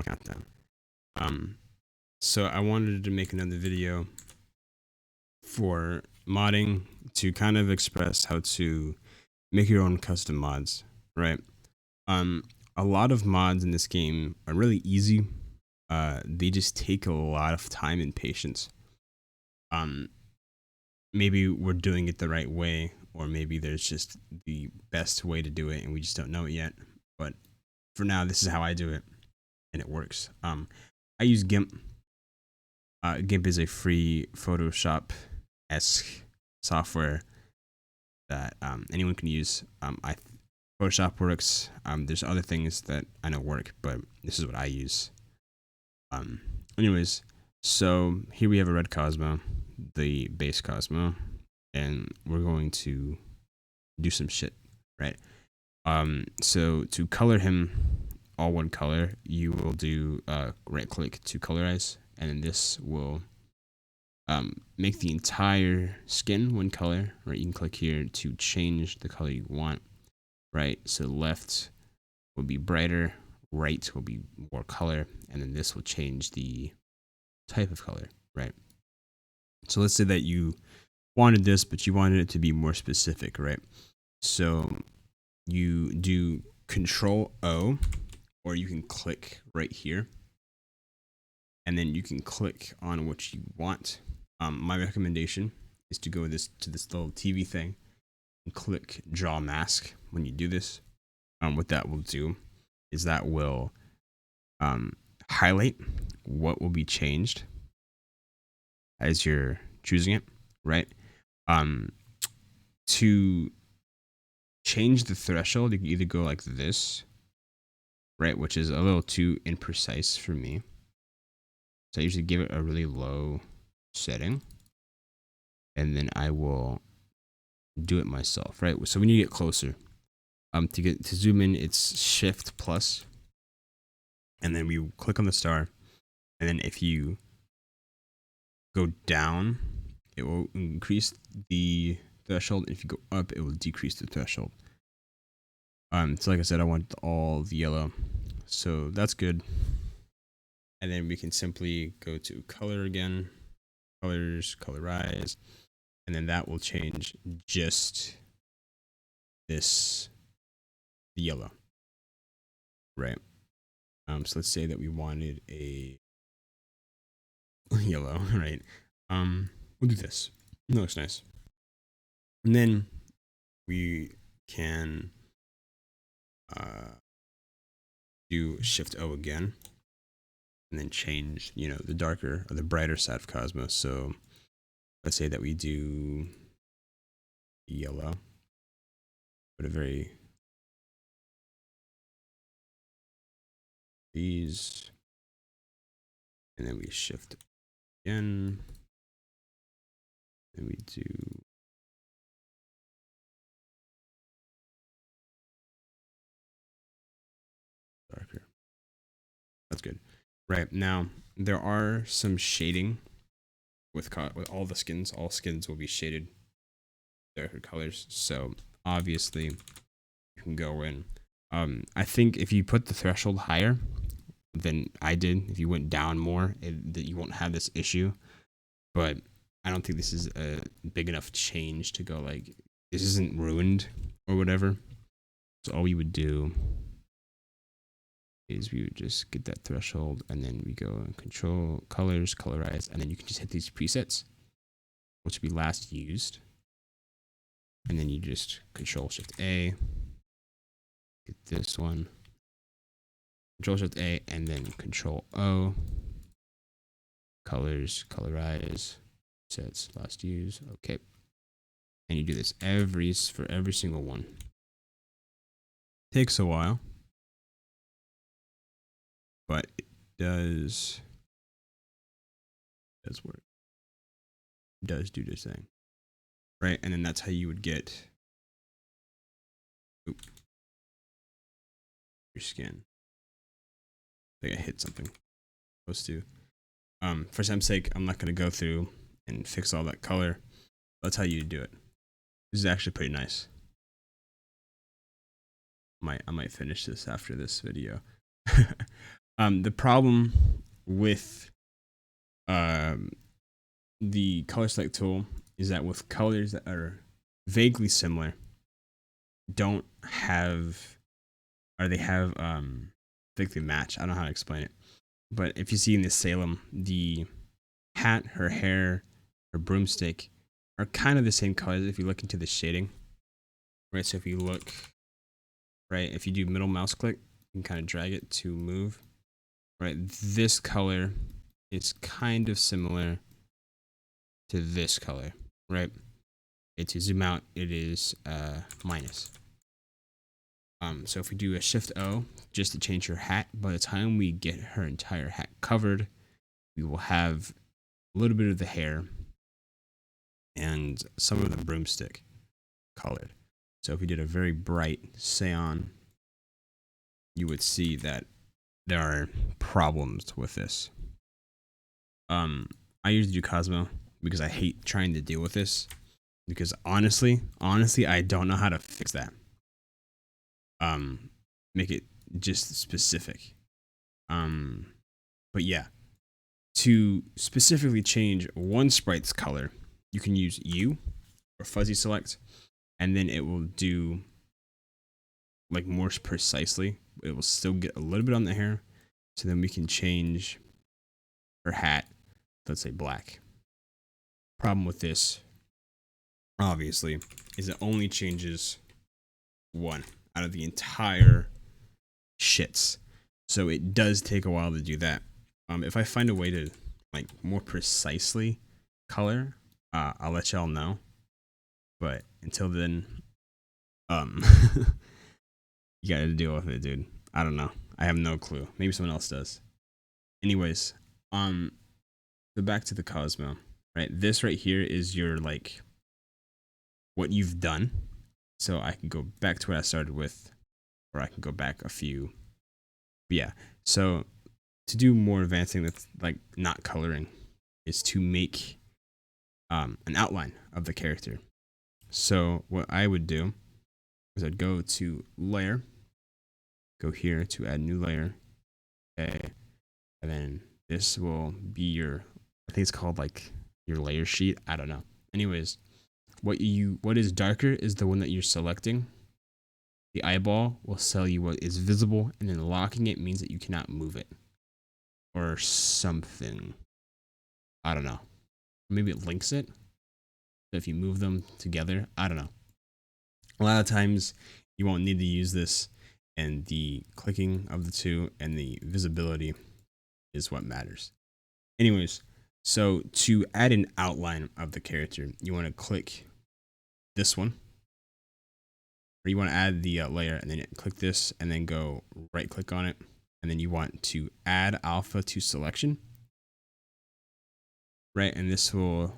content. So I wanted to make another video for modding to kind of express how to make your own custom mods, right? A lot of mods in this game are really easy. They just take a lot of time and patience. Maybe we're doing it the right way, or maybe there's just the best way to do it and we just don't know it yet. But for now, this is how I do it, and it works. I use GIMP. GIMP is a free Photoshop-esque software that anyone can use. Photoshop works. There's other things that I know work, but this is what I use. Anyways, so here we have a red Cosmo, the base Cosmo, and we're going to do some shit, right? So to color him all one color, you will do right click to colorize, and then this will make the entire skin one color, right? You can click here to change the color you want, right? So left will be brighter, right will be more color, and then this will change the type of color, right? So let's say that you wanted this, but you wanted it to be more specific, right? So you do Control O, or you can click right here, and then you can click on what you want. My recommendation is to go to this little TV thing and click Draw Mask when you do this. What that will do is that will highlight what will be changed as you're choosing it, right? To change the threshold, you can either go like this, right, which is a little too imprecise for me. So I usually give it a really low setting, and then I will do it myself, right? So when you get closer, to zoom in, it's Shift plus, and then we click on the star, and then if you go down, it will increase the threshold. If you go up, it will decrease the threshold. So like I said, I want all the yellow, so that's good. And then we can simply go to color again, colors, colorize, and then that will change just this, the yellow, right? So let's say that we wanted a yellow, right? We'll do this. It looks nice. And then we can do Shift O again, and then change, the darker or the brighter side of Cosmos. So let's say that we do yellow, but a very these, and then we shift again, and we do darker. That's good. Right, now there are some shading with all the skins. All skins will be shaded darker colors, so obviously you can go in. I think if you put the threshold higher than I did, if you went down more, that you won't have this issue. But I don't think this is a big enough change to go like, this isn't ruined or whatever. So all we would do is we would just get that threshold, and then we go and control colors, colorize, and then you can just hit these presets, which will be last used. And then you just Control Shift A, get this one, Control Shift A, and then Control O, colors, colorize, sets, last use, okay. And you do this for every single one. Takes a while, but it does work. It does do this thing, right? And then that's how you would get your skin. I think I hit something. Supposed to. For time's sake, I'm not gonna go through and fix all that color. That's how you do it. This is actually pretty nice. I might finish this after this video. The problem with um the color select tool is that with colors that are vaguely similar, don't have or they have vaguely match. I don't know how to explain it, but if you see in the Salem, the hat, her hair, her broomstick are kind of the same colors if you look into the shading, right? So if you look, right, if you do middle mouse click, you can kind of drag it to move, right? This color is kind of similar to this color, right? To zoom out, it is minus. So if we do a Shift O just to change her hat, by the time we get her entire hat covered, we will have a little bit of the hair and some of the broomstick colored. So if we did a very bright cyan, you would see that there are problems with this. I usually do Cosmo because I hate trying to deal with this. Because honestly, I don't know how to fix that. Make it just specific. But yeah, to specifically change one sprite's color, you can use U or fuzzy select, and then it will do like more precisely. It will still get a little bit on the hair, so then we can change her hat, let's say black. Problem with this, obviously, is it only changes one out of the entire shits. So it does take a while to do that. If I find a way to like more precisely color, I'll let y'all know. But until then, um, you gotta deal with it, dude. I don't know. I have no clue. Maybe someone else does. Anyways, so back to the Cosmo, right? This right here is your like what you've done. So I can go back to what I started with, or I can go back a few. But yeah. So to do more advancing that's like not coloring is to make an outline of the character. So what I would do is I'd go to layer, go here to add new layer, okay, and then this will be your, I think it's called like your layer sheet. I don't know. Anyways, what is darker is the one that you're selecting. The eyeball will tell you what is visible, and then locking it means that you cannot move it or something. I don't know. Maybe it links it. So if you move them together, I don't know. A lot of times you won't need to use this, and the clicking of the two and the visibility is what matters. Anyways, so to add an outline of the character, you want to click this one, or you want to add the layer, and then click this, and then go right click on it, and then you want to add alpha to selection, right? And this will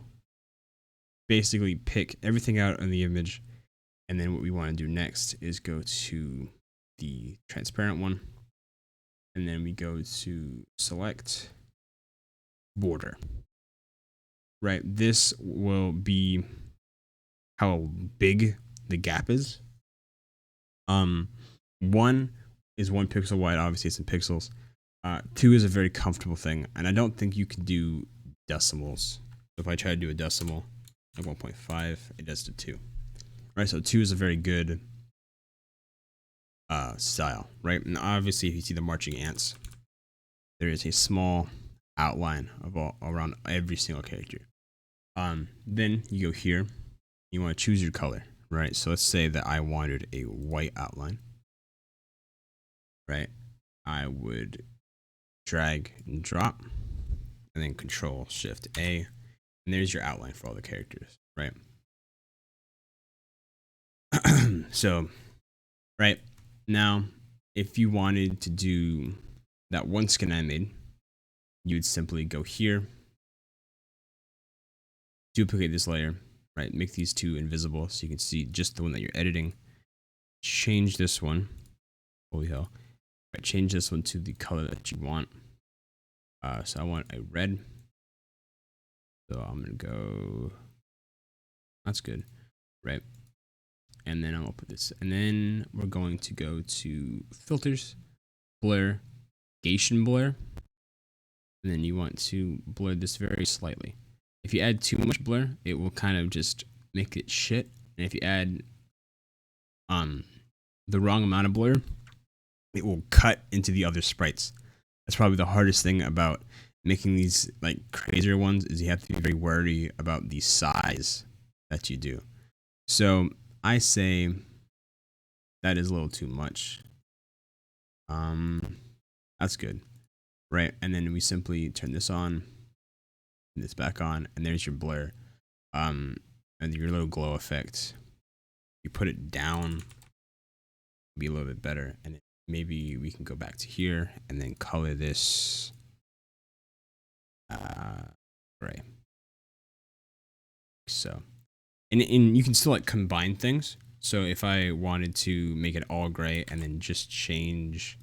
basically pick everything out in the image. And then what we want to do next is go to the transparent one, and then we go to select border, right? This will be how big the gap is. One is 1 pixel wide, obviously it's in pixels. 2 is a very comfortable thing, and I don't think you can do decimals. So if I try to do a decimal like 1.5, it does to 2. Right, so 2 is a very good style, right? And obviously, if you see the marching ants, there is a small outline of all around every single character. Then you go here, you want to choose your color, right? So let's say that I wanted a white outline, right? I would drag and drop, and then Control Shift A, and there's your outline for all the characters, right? So, right now, if you wanted to do that one skin I made, you would simply go here, duplicate this layer, right? Make these two invisible so you can see just the one that you're editing. Change this one. Holy hell. Right, change this one to the color that you want. So I want a red. So I'm going to go. That's good, right? And then I'm going to put this. And then we're going to go to filters, blur, Gaussian blur, and then you want to blur this very slightly. If you add too much blur, it will kind of just make it shit. And if you add the wrong amount of blur, it will cut into the other sprites. That's probably the hardest thing about making these like crazier ones, is you have to be very wary about the size that you do. So I say that is a little too much. That's good, right? And then we simply turn this on, and this back on, and there's your blur, and your little glow effect. You put it down, be a little bit better, and maybe we can go back to here and then color this gray. So, and you can still like combine things. So if I wanted to make it all gray and then just change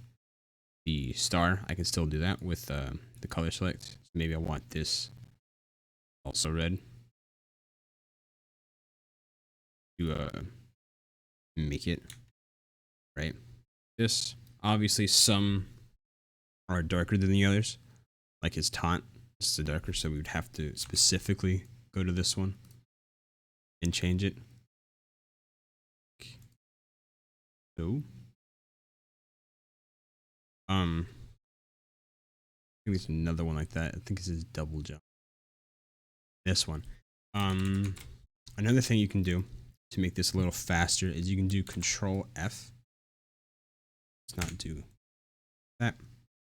the star, I can still do that with the color select. So maybe I want this also red to make it right. This, obviously some are darker than the others, like his taunt is the darker, so we would have to specifically go to this one and change it. So I think there's another one like that. I think this is double jump. This one. Another thing you can do to make this a little faster is you can do Control F. Let's not do that.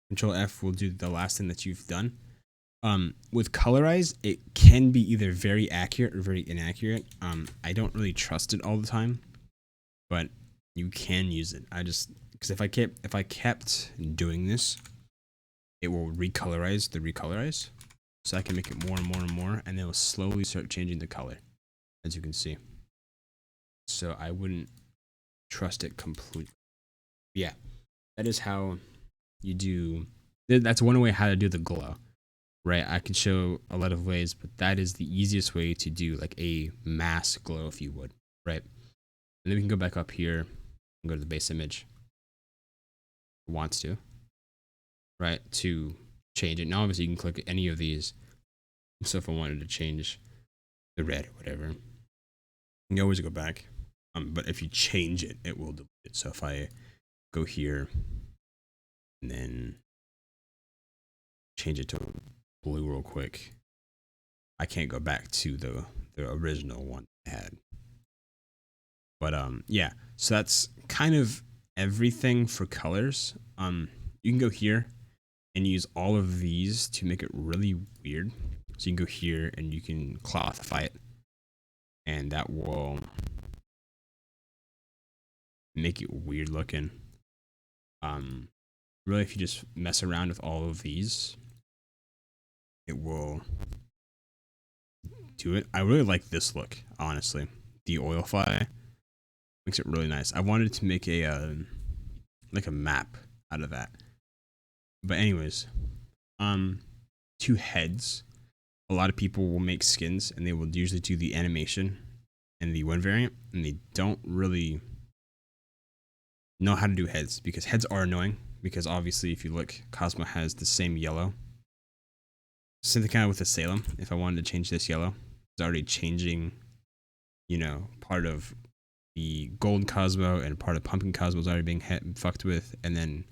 Control F will do the last thing that you've done. With colorize, it can be either very accurate or very inaccurate. I don't really trust it all the time, but you can use it. Because if I kept doing this, it will recolorize the recolorize. So I can make it more and more and more, and it will slowly start changing the color, as you can see. So I wouldn't trust it completely. Yeah, that is how you do. That's one way how to do the glow, right? I could show a lot of ways, but that is the easiest way to do like a mass glow, if you would, right? And then we can go back up here and go to the base image. Wants to, right? To change it. Now, obviously, you can click any of these. So if I wanted to change the red or whatever, you can always go back. But if you change it, it will delete it. So if I go here and then change it to blue real quick, I can't go back to the original one I had. But yeah, so that's kind of everything for colors. You can go here and use all of these to make it really weird. So you can go here and you can clothify it, and that will make it weird looking. Really, if you just mess around with all of these, it will do it. I really like this look, honestly. The oil fly makes it really nice. I wanted to make a like a map out of that. But anyways, 2 heads. A lot of people will make skins, and they will usually do the animation and the one variant, and they don't really know how to do heads, because heads are annoying. Because obviously, if you look, Cosmo has the same yellow. Same thing kind of with the Salem. If I wanted to change this yellow, it's already changing, you know, part of the gold Cosmo and part of pumpkin Cosmo is already being fucked with, and then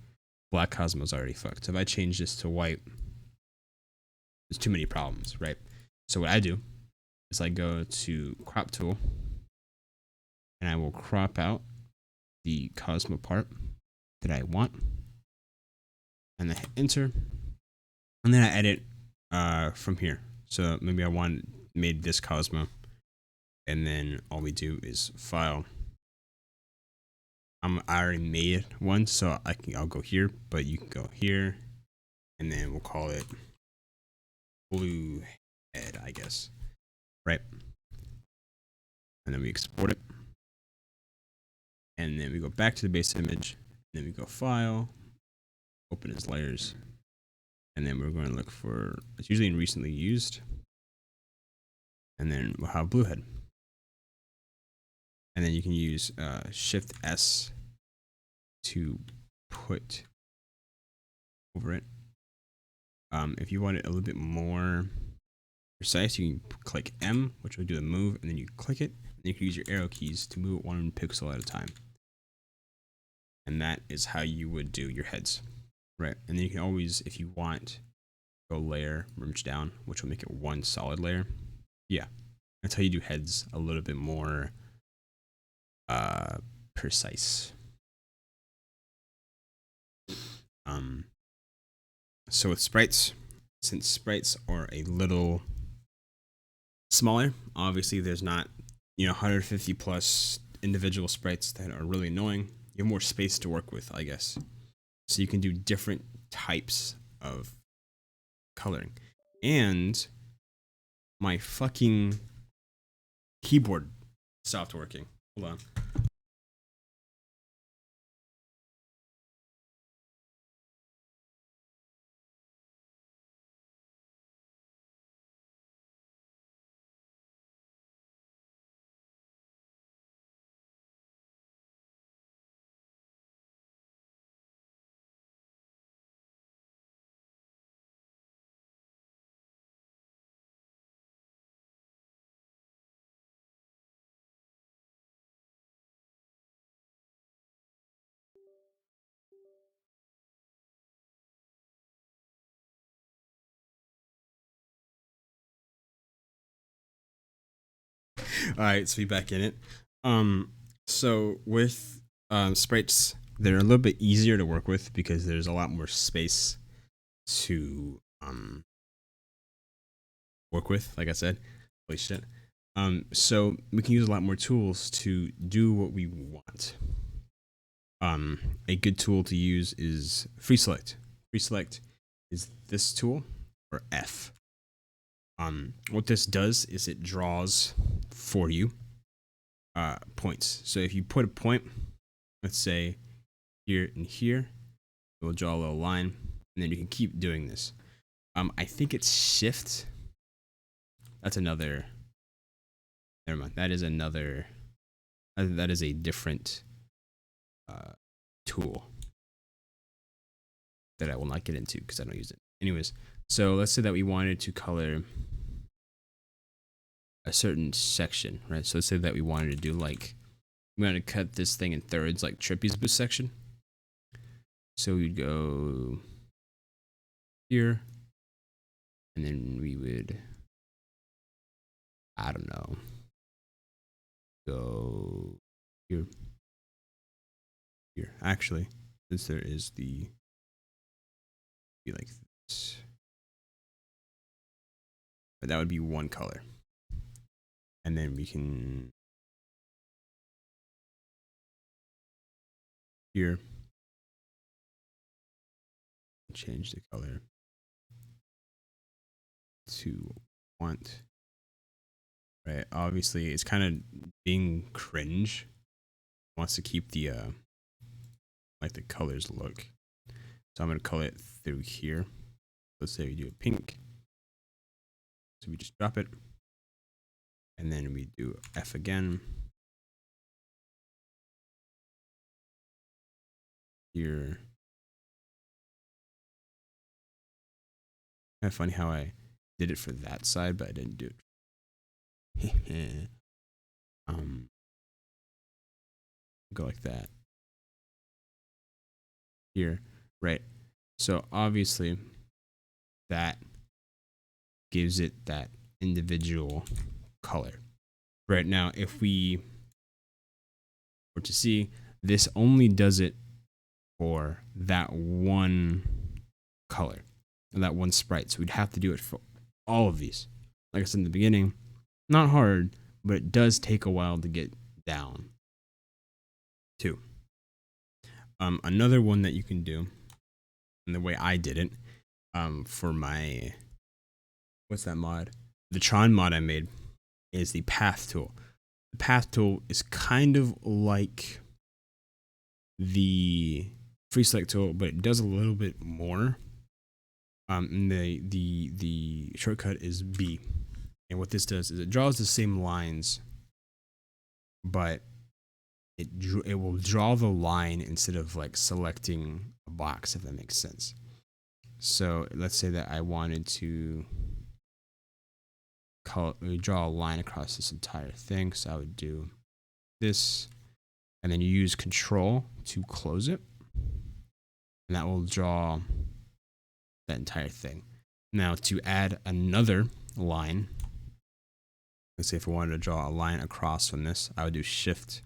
black Cosmo is already fucked. So if I change this to white, there's too many problems, right? So what I do is I go to crop tool, and I will crop out the Cosmo part that I want, and then hit enter, and then I edit from here. So maybe I made this Cosmo, and then all we do is file. I already made one, so I'll go here, but you can go here, and then we'll call it blue head, I guess, right? And then we export it, and then we go back to the base image, and then we go file, open as layers, and then we're going to look for, it's usually in recently used, and then we'll have blue head. And then you can use Shift S to put over it. If you want it a little bit more precise, you can click M, which will do the move, and then you click it, and you can use your arrow keys to move it 1 pixel at a time. And that is how you would do your heads, right? And then you can always, if you want, go layer, merge down, which will make it one solid layer. Yeah, that's how you do heads a little bit more precise. So with sprites, since sprites are a little smaller, obviously there's not 150 plus individual sprites that are really annoying. You have more space to work with, I guess. So you can do different types of coloring. And my fucking keyboard stopped working. Hold on. All right, so we back in it. So with sprites, they're a little bit easier to work with because there's a lot more space to work with. Like I said, holy shit. So we can use a lot more tools to do what we want. A good tool to use is free select. Free select is this tool, or F. What this does is it draws for you points. So if you put a point, let's say here and here, it will draw a little line, and then you can keep doing this. I think it's shift. That's another. Never mind. That is another. That is a different tool that I will not get into because I don't use it. Anyways, so let's say that we wanted to color a certain section, right? So let's say that we wanted to do like, we wanted to cut this thing in thirds, like Trippy's boost section. So we'd go here, and then we would, I don't know, go here. Here, actually, since there is the, be like this, but that would be one color, and then we can here change the color to want, right? Obviously, it's kind of being cringe. Wants to keep the like the colors look. So I'm gonna color it through here. Let's say we do a pink. So we just drop it, and then we do F again. Here. Kind of funny how I did it for that side, but I didn't do it. Go like that. Here, right? So obviously that gives it that individual color. Right now, if we were to see, this only does it for that one color, that one sprite. So we'd have to do it for all of these. Like I said in the beginning, not hard, but it does take a while to get down to. Another one that you can do, and the way I did it, for my, what's that mod? The Tron mod I made is the path tool. The path tool is kind of like the free select tool, but it does a little bit more. And the shortcut is B. And what this does is it draws the same lines, but it will draw the line instead of like selecting a box, if that makes sense. So let's say that I wanted to draw a line across this entire thing. So I would do this, and then you use Control to close it, and that will draw that entire thing. Now to add another line, let's say if I wanted to draw a line across from this, I would do Shift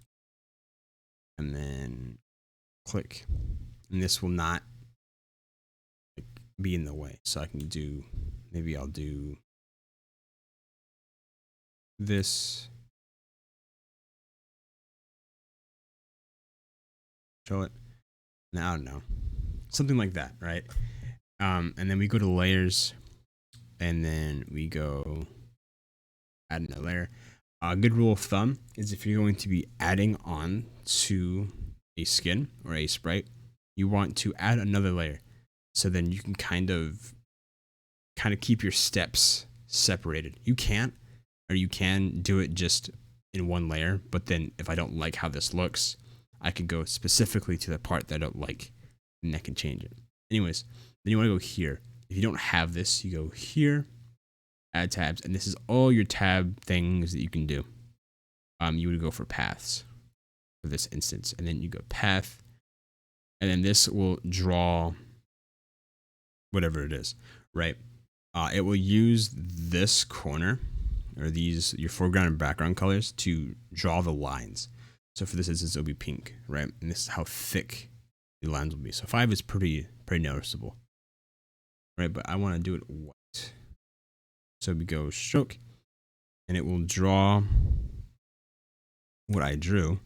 and then click, and this will not be in the way. So I can do, maybe I'll do this, show it. Now I don't know, something like that, right? And then we go to layers, and then we go add another layer. A good rule of thumb is if you're going to be adding on to a skin or a sprite, you want to add another layer, so then you can kind of keep your steps separated. You can't, or you can do it just in one layer, but then if I don't like how this looks, I could go specifically to the part that I don't like, and I can change it. Anyways, then you want to go here. If you don't have this, you go here, add tabs, and this is all your tab things that you can do. You would go for paths for this instance, and then you go path, and then this will draw whatever it is, right? It will use this corner, or these, your foreground and background colors, to draw the lines. So for this instance, it'll be pink, right? And this is how thick the lines will be. So 5 is pretty noticeable, right? But I want to do it white. So we go stroke, and it will draw what I drew.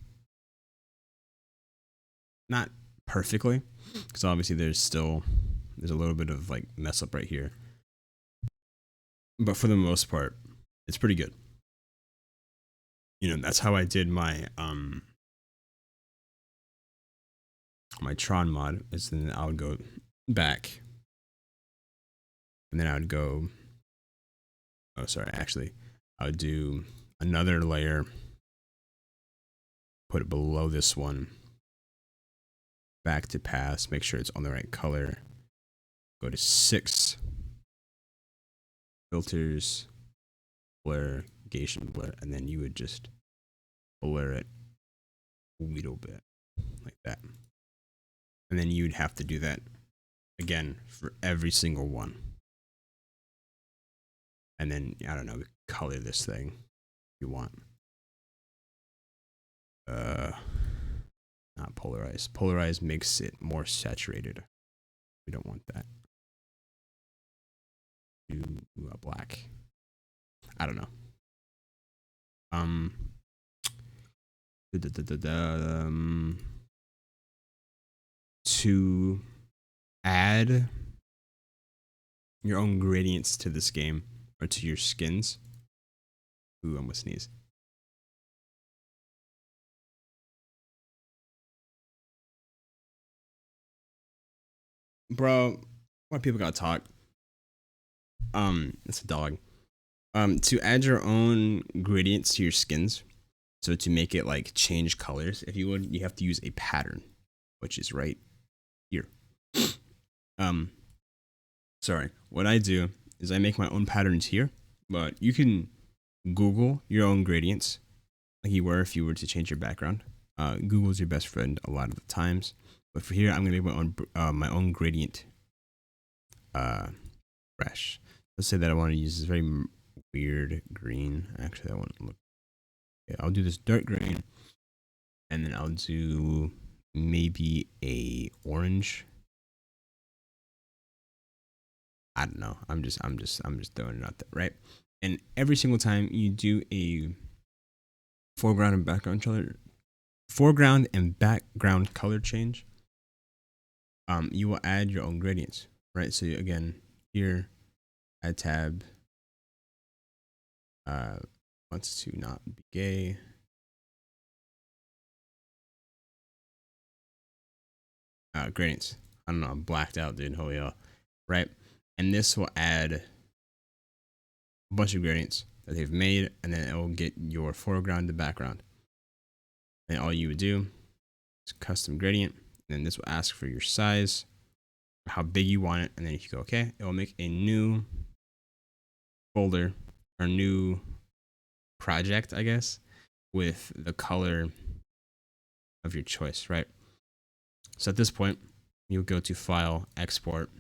Not perfectly, because obviously there's a little bit of like mess up right here. But for the most part, it's pretty good. You know, that's how I did my my Tron mod, is then I would go back, and then I would go, oh sorry, actually I would do another layer, put it below this one, back to paths, make sure it's on the right color, go to 6, filters, blur, Gaussian blur, and then you would just blur it a little bit like that. And then you'd have to do that again for every single one. And then, I don't know, color this thing if you want. Not polarize. Polarize makes it more saturated. We don't want that. Do black. I don't know. To add your own gradients to this game, or to your skins. Ooh, I'm gonna sneeze. Bro, why people gotta talk? It's a dog. To add your own gradients to your skins, so to make it like change colors, if you would, you have to use a pattern, which is right here. Sorry, what I do is I make my own patterns here, but you can Google your own gradients, like you were if you were to change your background. Google's your best friend a lot of the times, but for here, I'm gonna make my own gradient brush. Let's say that I want to use this very weird green. Actually, I want to look. Okay, I'll do this dark green, and then I'll do maybe a orange. I don't know. I'm just throwing it out there, right? And every single time you do a foreground and background color change, you will add your own gradients, right? So again, here, add tab, wants to not be gay. Gradients. I don't know. I'm blacked out, dude. Holy hell, right? And this will add a bunch of gradients that they've made, and then it will get your foreground to background. And all you would do is custom gradient, and then this will ask for your size. how big you want it, and then if you go okay, it will make a new folder or new project, I guess, with the color of your choice, right? So at this point, you'll go to File, Export,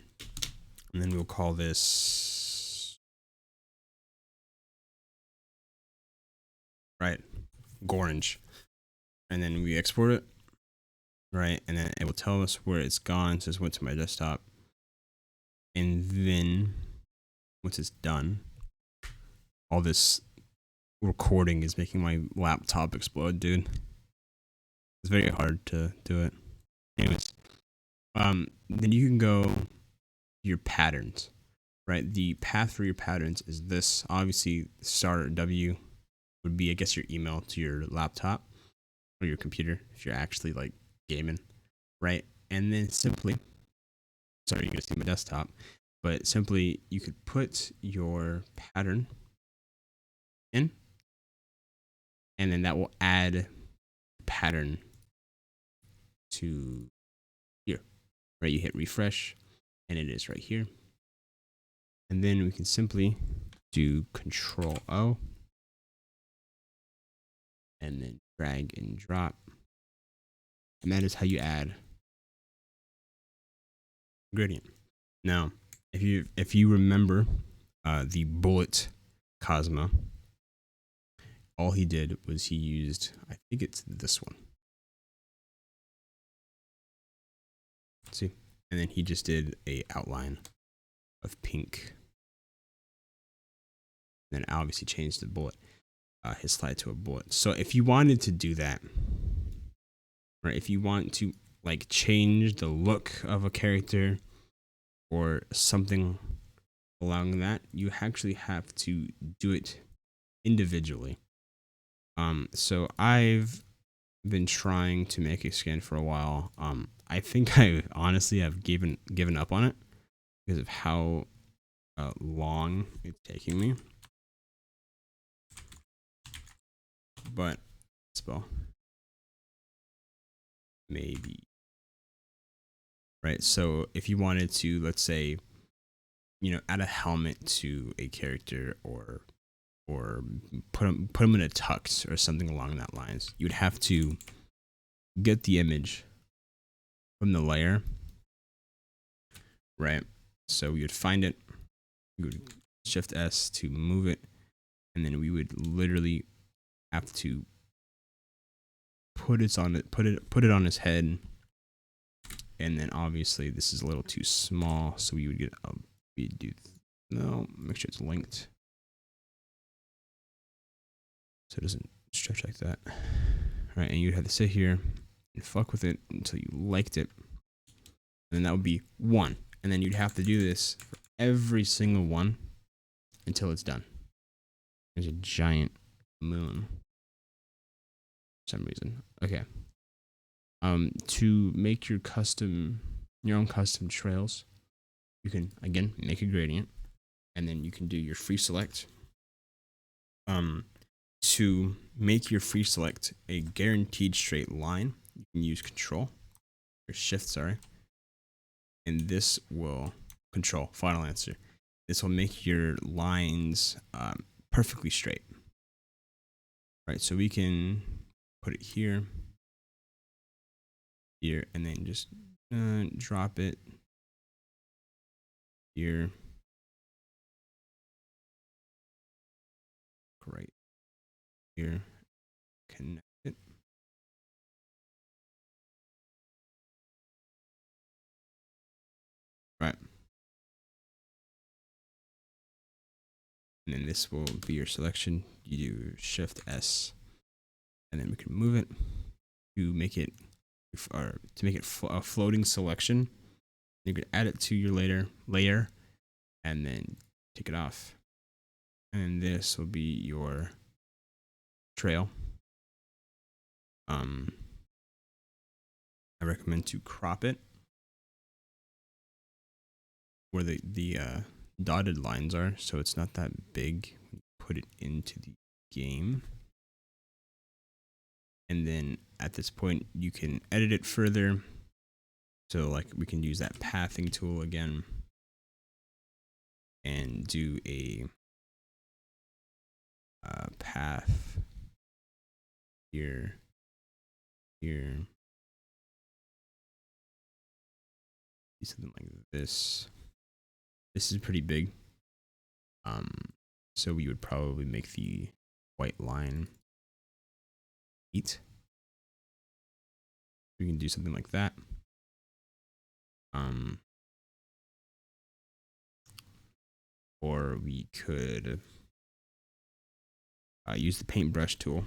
and then we'll call this, right, Gorange. And then we export it, right? And then it will tell us where it's gone. So it went to my desktop. And then once it's done, all this recording is making my laptop explode, dude. It's very hard to do it. Anyways, then you can go your patterns, right? The path for your patterns is this. Obviously, star W would be, I guess, your email to your laptop or your computer if you're actually like gaming, right? And then simply, sorry, you're gonna see my desktop, but simply you could put your pattern in, and then that will add pattern to here, right? You hit refresh, and it is right here. And then we can simply do Control O, and then drag and drop, and that is how you add gradient. Now, if you remember the bullet Cosmo, all he did was he used, I think it's this one. See, and then he just did a outline of pink. Then obviously changed the bullet, his slide to a bullet. So if you wanted to do that, right? If you want to like change the look of a character or something along that, you actually have to do it individually. So I've been trying to make a skin for a while. I think I honestly have given up on it because of how long it's taking me. But spell maybe, right? So if you wanted to, let's say, add a helmet to a character or put them in a tux or something along that lines, you'd have to get the image from the layer, right? So we would find it, we would Shift S to move it, and then we would literally have to put it on his head. And then obviously this is a little too small, so we would get make sure it's linked so it doesn't stretch like that. All right, and you'd have to sit here and fuck with it until you liked it, and then that would be 1. And then you'd have to do this for every single one until it's done. There's a giant moon for some reason. Okay. To make your own custom trails, you can again make a gradient, and then you can do your free select. To make your free select a guaranteed straight line, you can use Control or Shift, sorry, and this will Control final answer. This will make your lines perfectly straight. Right, so we can put it here, and then just drop it here. Great. Here, connect it. Right. And then this will be your selection. You do Shift S, and then we can move it to make it, a floating selection. You could add it to your layer, and then take it off. And this will be your trail. I recommend to crop it where the dotted lines are, so it's not that big when you put it into the game. And then at this point, you can edit it further. So like we can use that pathing tool again and do a path here, here, something like this. This is pretty big. So we would probably make the white line 8. We can do something like that. Or we could use the paintbrush tool.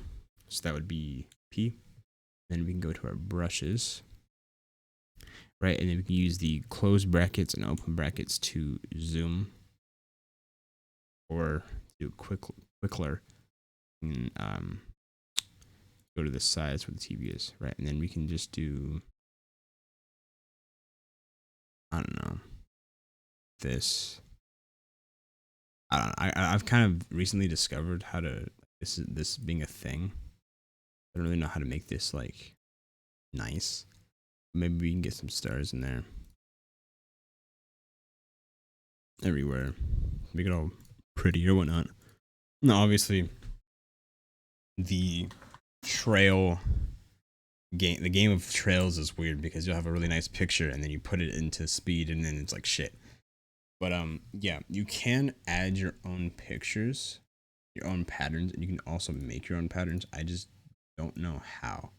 So that would be P. Then we can go to our brushes, right? And then we can use the closed brackets and open brackets to zoom or do quickler. And go to the sides where the TV is, right? And then we can just do, I don't know, this. I don't know. I've kind of recently discovered how to, this being a thing. I don't really know how to make this like nice. Maybe we can get some stars in there. Everywhere. Make it all pretty or whatnot. Now, obviously, the trail game, the game of trails is weird because you'll have a really nice picture and then you put it into speed and then it's like shit. But yeah, you can add your own pictures, your own patterns, and you can also make your own patterns. I just don't know how.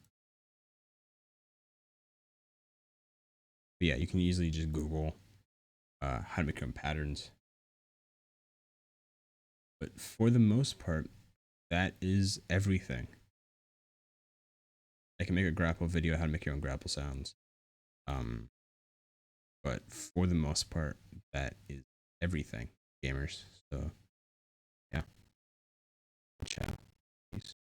But yeah, you can easily just Google how to make your own patterns. But for the most part, that is everything. I can make a grapple video how to make your own grapple sounds. But for the most part, that is everything, gamers. So